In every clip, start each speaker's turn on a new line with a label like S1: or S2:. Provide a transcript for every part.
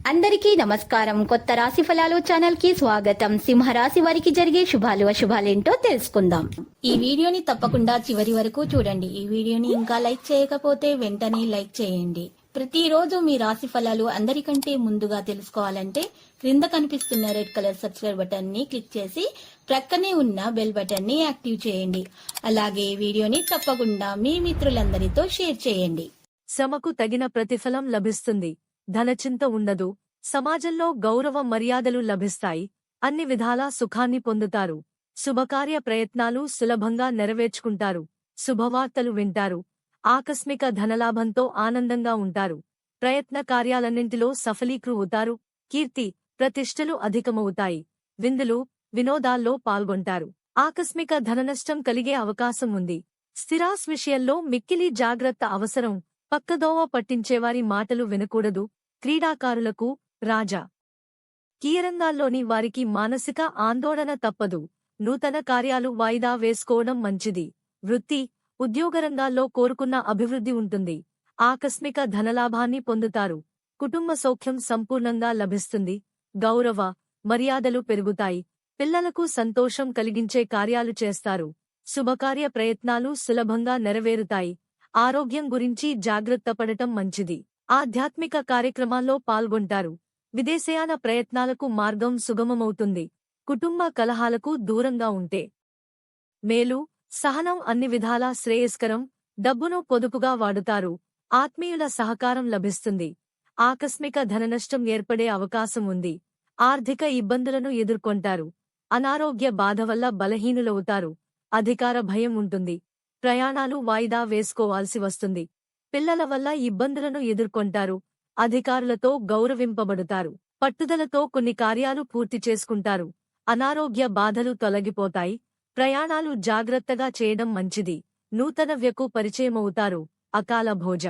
S1: అందరికీ నమస్కారం. కొత్త రాశి ఫలాలు ఛానల్ కి స్వాగతం. సింహరాశి వారికి జరిగే శుభాలు అశుభాలేంటో తెలుసుకుందాం. ఈ వీడియోని తప్పకుండా చివరి వరకు చూడండి. ఈ వీడియోని ఇంకా లైక్ చేయకపోతే వెంటనే లైక్ చేయండి. ప్రతిరోజు మీ రాశి ఫలాలు అందరికంటే ముందుగా తెలుసుకోవాలంటే క్రింద కనిపిస్తున్న రెడ్ కలర్ సబ్స్క్రైబ్ బటన్ ని క్లిక్ చేసి ప్రక్కనే ఉన్న బెల్ బటన్ ని యాక్టివ్ చేయండి. అలాగే వీడియోని తప్పకుండా మీ మిత్రులందరితో షేర్ చేయండి.
S2: శ్రమకు తగిన ప్రతిఫలం లభిస్తుంది. ధనచింత ఉండదు. సమాజంలో గౌరవ మర్యాదలు లభిస్తాయి. అన్ని విధాలా సుఖాన్ని పొందుతారు. శుభకార్య ప్రయత్నాలు సులభంగా నెరవేర్చుకుంటారు. శుభవార్తలు వింటారు. ఆకస్మిక ధనలాభంతో ఆనందంగా ఉంటారు. ప్రయత్న కార్యాలన్నింటిలో సఫలీకృవుతారు. కీర్తి ప్రతిష్టలు అధికమవుతాయి. విందులు వినోదాల్లో పాల్గొంటారు. ఆకస్మిక ధననష్టం కలిగే అవకాశం ఉంది. స్థిరాస్ విషయంలో మిక్కిలి జాగ్రత్త అవసరం. పక్కదోవ పట్టించేవారి మాటలు వినకూడదు. క్రీడాకారులకు రాజా కీరంగాల్లోని వారికి మానసిక ఆందోళన తప్పదు. నూతన కార్యాలు వాయిదా వేసుకోవడం మంచిది. వృత్తి ఉద్యోగరంగాల్లో కోరుకున్న అభివృద్ధి ఉంటుంది. ఆకస్మిక ధనలాభాన్ని పొందుతారు. కుటుంబ సౌఖ్యం సంపూర్ణంగా లభిస్తుంది. గౌరవ మర్యాదలు పెరుగుతాయి. పిల్లలకు సంతోషం కలిగించే కార్యాలు చేస్తారు. శుభకార్య ప్రయత్నాలు సులభంగా నెరవేరుతాయి. ఆరోగ్యం గురించి జాగ్రత్త పడటం మంచిది. ఆధ్యాత్మిక కార్యక్రమాల్లో పాల్గొంటారు. విదేశయాన ప్రయత్నాలకు మార్గం సుగమమవుతుంది. కుటుంబ కలహాలకు దూరంగా ఉంటే మేలు. సహనం అన్ని విధాలా శ్రేయస్కరం. డబ్బును పొదుపుగా వాడుతారు. ఆత్మీయుల సహకారం లభిస్తుంది. ఆకస్మిక ధననష్టం ఏర్పడే అవకాశం ఉంది. ఆర్థిక ఇబ్బందులను ఎదుర్కొంటారు. అనారోగ్య బాధ వల్ల బలహీనులవుతారు. అధికార భయం ఉంటుంది. ప్రయాణాలు వాయిదా వేసుకోవాల్సి వస్తుంది. పిల్లల వల్ల ఇబ్బందులను ఎదుర్కొంటారు. అధికారులతో గౌరవింపబడుతారు. పట్టుదలతో కొన్ని కార్యాలు పూర్తి చేసుకుంటారు. అనారోగ్య బాధలు తొలగిపోతాయి. ప్రయాణాలు జాగ్రత్తగా చేయడం మంచిది. నూతన వ్యకు పరిచయమవుతారు. అకాల భోజ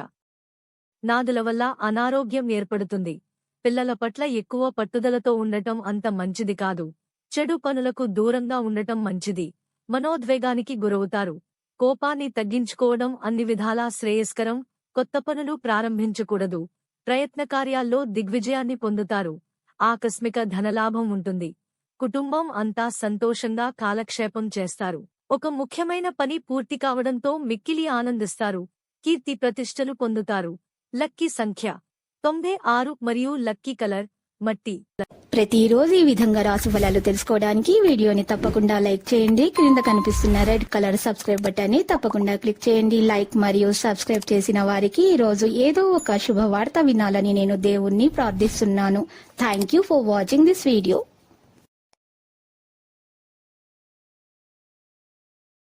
S2: నాదుల వల్ల అనారోగ్యం ఏర్పడుతుంది. పిల్లల పట్ల ఎక్కువ పట్టుదలతో ఉండటం అంత మంచిది కాదు. చెడు పనులకు దూరంగా ఉండటం మంచిది. మనోద్వేగానికి గురవుతారు. కోపాన్ని తగ్గించుకోవడం అన్ని విధాలా శ్రేయస్కరం. కొత్త పనులు ప్రారంభించకూడదు. ప్రయత్నకార్యాల్లో దిగ్విజయాన్ని పొందుతారు. ఆకస్మిక ధనలాభం ఉంటుంది. కుటుంబం అంతా సంతోషంగా కాలక్షేపం చేస్తారు. ఒక ముఖ్యమైన పని పూర్తి కావడంతో మిక్కిలి ఆనందిస్తారు. కీర్తి ప్రతిష్టలు పొందుతారు. లక్కీ సంఖ్య 96 మరియు లక్కీ కలర్ మట్టి.
S1: ప్రతిరోజు ఈ విధంగా రాశి ఫలాలు తెలుసుకోవడానికి వీడియోని తప్పకుండా లైక్ చేయండి. క్రింద కనిపిస్తున్న రెడ్ కలర్ సబ్స్క్రైబ్ బటన్ ని తప్పకుండా క్లిక్ చేయండి. లైక్ మరియు సబ్స్క్రైబ్ చేసిన వారికి ఈ రోజు ఏదో ఒక శుభవార్త వినాలని నేను దేవుణ్ణి ప్రార్థిస్తున్నాను. Thank you for watching this video.